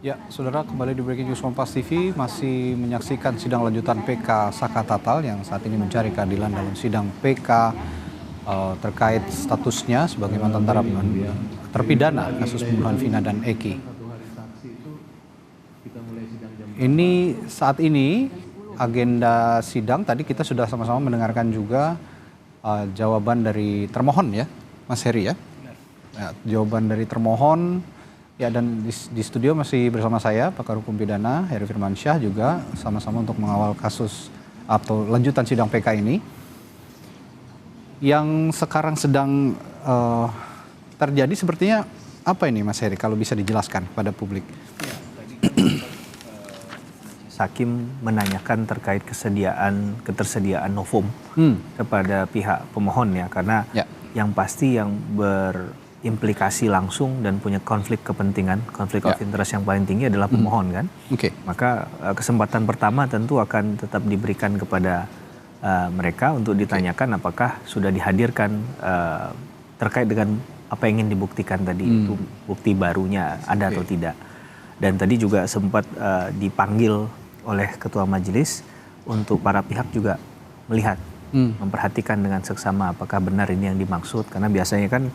Ya, saudara, kembali di Breaking News Kompas TV masih menyaksikan sidang lanjutan PK Saka Tatal yang saat ini mencari keadilan dalam sidang PK terkait statusnya sebagai mantan terpidana kasus pembunuhan Vina dan Eki. Ini saat ini agenda sidang tadi kita sudah sama-sama mendengarkan juga jawaban dari termohon ya, Mas Heri ya. Jawaban dari termohon. Ya, dan di studio masih bersama saya pakar hukum pidana Heri Firmansyah juga sama-sama untuk mengawal kasus atau lanjutan sidang PK ini. Yang sekarang sedang terjadi sepertinya apa ini Mas Heri, kalau bisa dijelaskan pada publik? Ya, tadi Hakim menanyakan terkait ketersediaan novum kepada pihak pemohon ya, karena yang pasti yang berimplikasi langsung dan punya konflik kepentingan, konflik of interest yang paling tinggi adalah pemohon kan. Maka kesempatan pertama tentu akan tetap diberikan kepada mereka untuk ditanyakan apakah sudah dihadirkan terkait dengan apa yang ingin dibuktikan tadi, itu bukti barunya ada atau tidak. Dan tadi juga sempat dipanggil oleh ketua majelis untuk para pihak juga melihat, memperhatikan dengan seksama apakah benar ini yang dimaksud, karena biasanya kan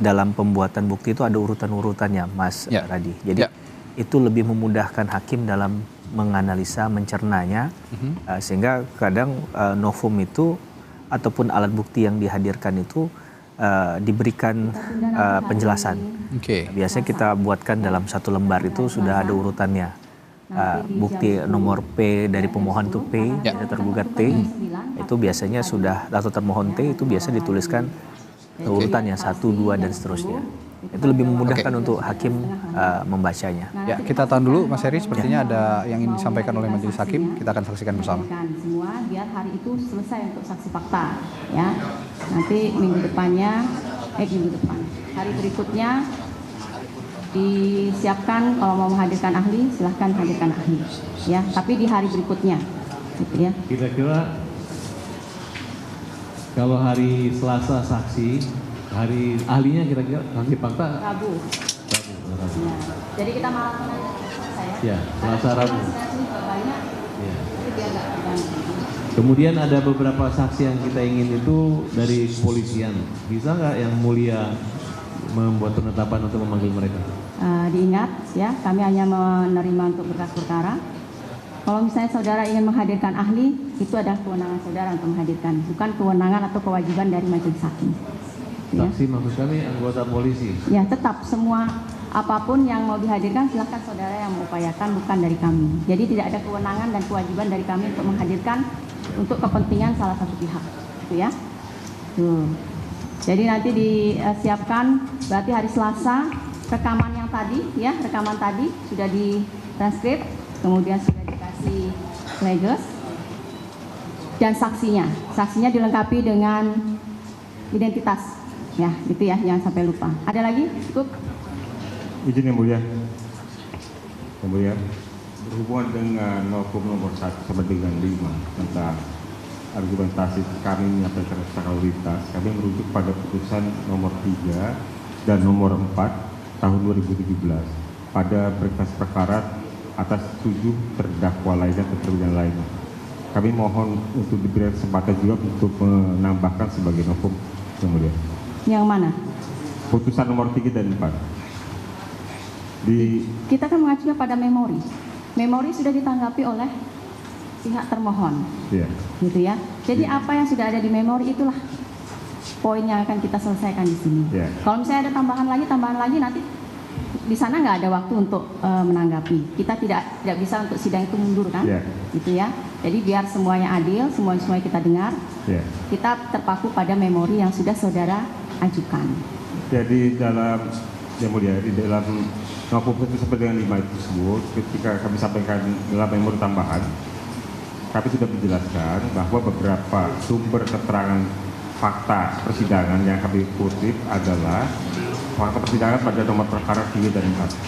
dalam pembuatan bukti itu ada urutan-urutannya, Mas Radi. Jadi itu lebih memudahkan hakim dalam menganalisa, mencernanya, sehingga kadang novum itu ataupun alat bukti yang dihadirkan itu diberikan penjelasan. Biasanya kita buatkan dalam satu lembar itu sudah ada urutannya. Bukti nomor P dari pemohon itu P, dari tergugat T, itu biasanya sudah, atau termohon T itu biasa dituliskan urutannya 1, 2 dan seterusnya. Itu lebih memudahkan untuk hakim membacanya. Ya, kita tahan dulu Mas Heri, sepertinya ada yang ingin disampaikan oleh majelis hakim, kita akan saksikan bersama. Semua biar hari itu selesai untuk saksi fakta, ya. Nanti minggu depan, hari berikutnya disiapkan kalau mau menghadirkan ahli, silahkan hadirkan ahli, ya. Tapi di hari berikutnya, gitu ya. Kira-kira kalau hari Selasa saksi, hari ahlinya kira-kira saksi fakta Rabu. Ya. Jadi kita malam saya. Ya, Selasa Rabu. Banyak. Ya. Itu dia nggak terganggu. Kemudian ada beberapa saksi yang kita ingin itu dari kepolisian. Bisa nggak yang mulia membuat penetapan untuk memanggil mereka? Diingat ya, kami hanya menerima untuk berkas perkara. Kalau misalnya saudara ingin menghadirkan ahli, itu adalah kewenangan saudara untuk menghadirkan, bukan kewenangan atau kewajiban dari majelis hakim. Saksi maksud kami anggota polisi. Ya, tetap semua apapun yang mau dihadirkan silahkan saudara yang mengupayakan, bukan dari kami. Jadi tidak ada kewenangan dan kewajiban dari kami untuk menghadirkan untuk kepentingan salah satu pihak, gitu ya. Tuh. Jadi nanti disiapkan berarti hari Selasa rekaman yang tadi ya, rekaman tadi sudah di transkrip, kemudian sudah dikasih legis dan saksinya dilengkapi dengan identitas ya, gitu ya, jangan sampai lupa. Ada lagi? Cukup? Izin yang mulia. Yang mulia, berhubungan dengan novum nomor 1 sampai dengan 5 tentang argumentasi kami menyampaikan secara lintas, kami merujuk pada putusan nomor 3 dan nomor 4 tahun 2017 pada berkas perkara atas 7 terdakwa lainnya atau terpidana lainnya. Kami mohon untuk diberi kesempatan juga untuk menambahkan sebagai novum yang mulia. Yang mana? Putusan nomor 3 dan 4. Kita kan mengacunya pada memori. Memori sudah ditanggapi oleh pihak termohon, gitu ya. Jadi apa yang sudah ada di memori itulah poin yang akan kita selesaikan di sini. Kalau misalnya ada tambahan lagi nanti di sana nggak ada waktu untuk menanggapi. Kita tidak bisa untuk sidang itu mundur kan, gitu ya. Jadi biar semuanya adil, semuanya kita dengar. Kita terpaku pada memori yang sudah saudara ajukan. Jadi dalam yang mulia, di dalam novum itu seperti dengan 5 itu tersebut, ketika kami sampaikan dalam memori tambahan, kami sudah menjelaskan bahwa beberapa sumber keterangan fakta persidangan yang kami kutip adalah fakta persidangan pada nomor perkara 3 dan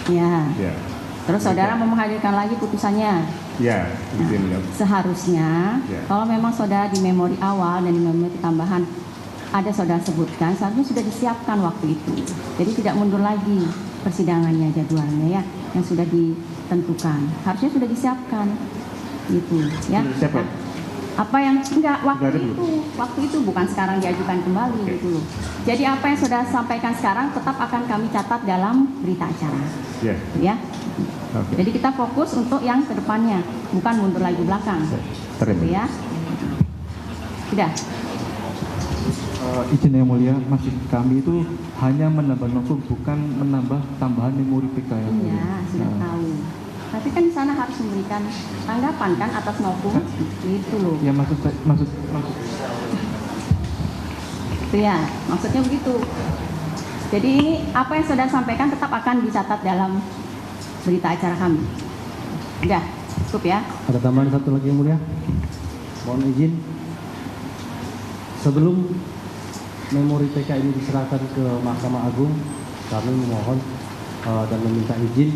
4. Ya. Terus saudara mau menghadirkan lagi putusannya? Ya, nah, seharusnya kalau memang saudara di memori awal dan di memori tambahan ada saudara sebutkan, seharusnya sudah disiapkan waktu itu. Jadi tidak mundur lagi persidangannya, jadwalnya ya, yang sudah tentukan. Harusnya sudah disiapkan, gitu ya. Sudah disiapkan? Apa yang enggak Sudah ada waktu itu bukan sekarang diajukan kembali gitu loh. Jadi apa yang sudah sampaikan sekarang tetap akan kami catat dalam berita acara. Ya. Ya. Oke. Jadi kita fokus untuk yang kedepannya, bukan mundur lagi belakang. Terima. Gitu ya. Sudah. Izin yang mulia, maksud kami itu hanya menambah novum, bukan menambah tambahan memori PK yang mulia. Iya, sudah tahu. Tapi kan di sana harus memberikan tanggapan kan atas novum, gitu loh. Ya maksud Itu ya, maksudnya begitu. Jadi ini apa yang sudah sampaikan tetap akan dicatat dalam berita acara kami. Udah, cukup ya. ada tambahan satu lagi yang mulia. Mohon izin, sebelum memori PK ini diserahkan ke Mahkamah Agung, kami memohon dan meminta izin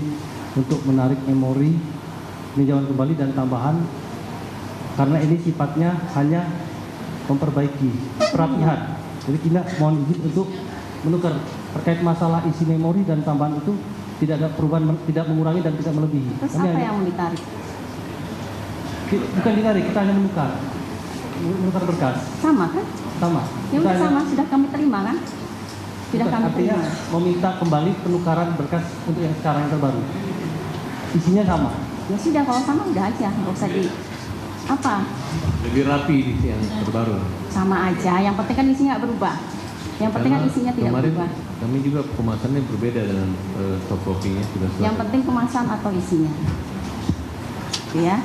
untuk menarik memori peninjauan kembali dan tambahan, karena ini sifatnya hanya memperbaiki perapihan. Jadi kita mohon izin untuk menukar terkait masalah isi memori dan tambahan itu tidak ada perubahan, tidak mengurangi dan tidak melebihi. Terus Kami apa hanya- yang mau ditarik? Bukan ditarik, kita hanya menukar berkas. Sama kan? Sama. Ya Kita udah hanya- sama, sudah kami terima kan? Sudah Bukan, kami artinya terima. meminta kembali penukaran berkas untuk yang sekarang yang terbaru. Isinya sama. Ya sudah, kalau sama udah aja, nggak usah di apa? Lebih rapi di yang terbaru. Sama aja. Yang penting kan isinya nggak berubah. Yang penting kan Karena isinya tidak kemarin berubah. kami juga kemasannya berbeda dengan soft copy-nya sudah Yang penting kemasan atau isinya. Gitu ya.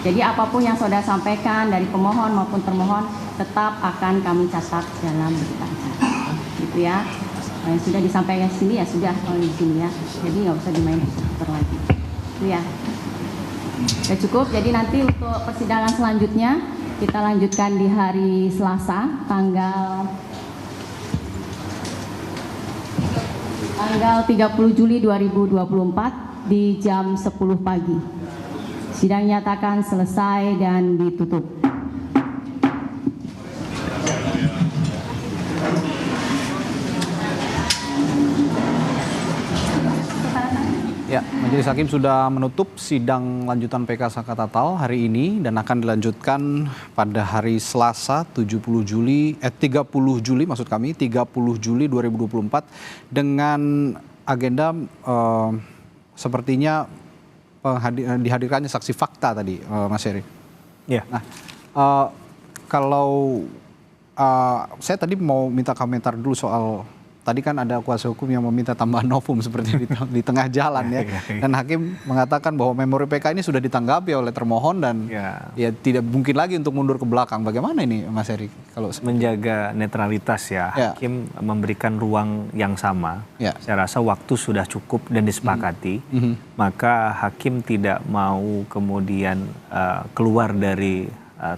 Jadi apapun yang saudara sampaikan dari pemohon maupun termohon tetap akan kami catat dalam berita acara. Gitu ya. Yang sudah disampaikan di sini ya sudah kalau di sini ya. Jadi nggak usah dimain-main lagi. Itu ya. Sudah cukup. Jadi nanti untuk persidangan selanjutnya kita lanjutkan di hari Selasa tanggal 30 Juli 2024 di jam 10 pagi. Sidang nyatakan selesai dan ditutup. Ya, Majelis Hakim sudah menutup sidang lanjutan PK Saka Tatal hari ini dan akan dilanjutkan pada hari Selasa 30 Juli 30 Juli 2024 dengan agenda sepertinya dihadirkannya saksi fakta tadi, Mas Heri. Ya. Nah, kalau saya tadi mau minta komentar dulu soal tadi kan ada kuasa hukum yang meminta tambahan novum seperti di tengah jalan ya. Dan hakim mengatakan bahwa memori PK ini sudah ditanggapi oleh termohon dan ya tidak mungkin lagi untuk mundur ke belakang. Bagaimana ini Mas Heri? Kalau menjaga netralitas ya, hakim memberikan ruang yang sama. Saya rasa waktu sudah cukup dan disepakati. Maka hakim tidak mau kemudian keluar dari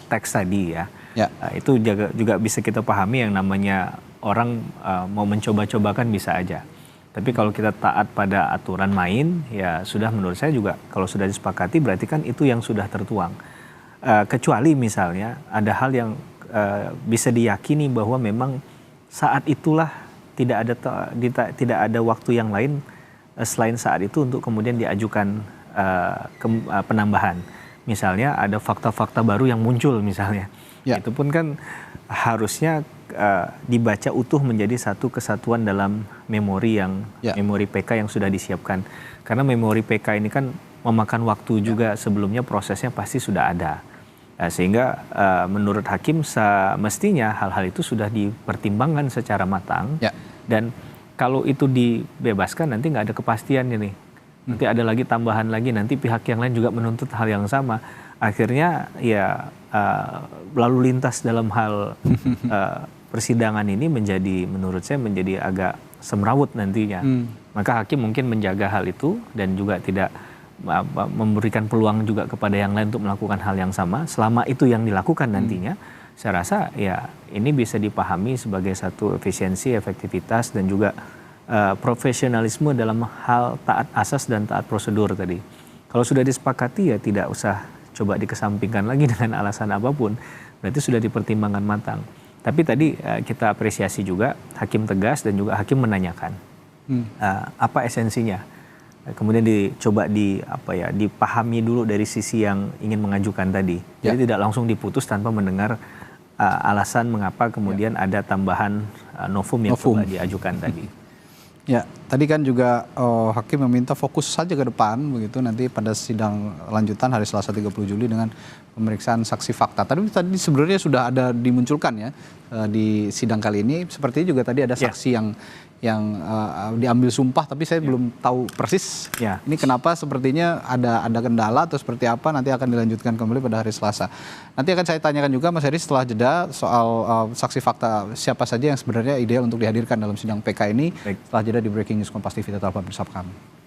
teks tadi ya. Itu juga bisa kita pahami yang namanya orang mau mencoba-cobakan bisa aja. Tapi kalau kita taat pada aturan main, ya sudah menurut saya juga kalau sudah disepakati berarti kan itu yang sudah tertuang. Kecuali misalnya ada hal yang bisa diyakini bahwa memang saat itulah tidak ada waktu yang lain selain saat itu untuk kemudian diajukan penambahan. Misalnya ada fakta-fakta baru yang muncul misalnya. Itu pun kan harusnya dibaca utuh menjadi satu kesatuan dalam memori memori PK yang sudah disiapkan. Karena memori PK ini kan memakan waktu juga sebelumnya prosesnya pasti sudah ada. Sehingga menurut hakim semestinya hal-hal itu sudah dipertimbangkan secara matang. Dan kalau itu dibebaskan nanti nggak ada kepastian ini. Nanti ada lagi tambahan lagi, nanti pihak yang lain juga menuntut hal yang sama. Akhirnya ya lalu lintas dalam hal persidangan ini menurut saya menjadi agak semrawut nantinya. Maka hakim mungkin menjaga hal itu dan juga tidak memberikan peluang juga kepada yang lain untuk melakukan hal yang sama. Selama itu yang dilakukan nantinya, saya rasa ya ini bisa dipahami sebagai satu efisiensi, efektivitas dan juga profesionalisme dalam hal taat asas dan taat prosedur tadi. Kalau sudah disepakati ya tidak usah coba dikesampingkan lagi dengan alasan apapun. Berarti sudah dipertimbangkan matang. Tapi tadi kita apresiasi juga hakim tegas dan juga hakim menanyakan apa esensinya kemudian dicoba dipahami dulu dari sisi yang ingin mengajukan tadi. Jadi tidak langsung diputus tanpa mendengar alasan mengapa kemudian ada tambahan novum yang coba diajukan tadi. Ya, tadi kan juga hakim meminta fokus saja ke depan begitu nanti pada sidang lanjutan hari Selasa 30 Juli dengan pemeriksaan saksi fakta. Tadi sebenarnya sudah ada dimunculkan ya di sidang kali ini. Sepertinya juga tadi ada saksi yang diambil sumpah, tapi saya belum tahu persis. Ini kenapa sepertinya ada kendala atau seperti apa, nanti akan dilanjutkan kembali pada hari Selasa. Nanti akan saya tanyakan juga Mas Heri setelah jeda soal saksi fakta siapa saja yang sebenarnya ideal untuk dihadirkan dalam sidang PK ini. Setelah jeda di Breaking News Kompas TV, tetaplah bersama kami.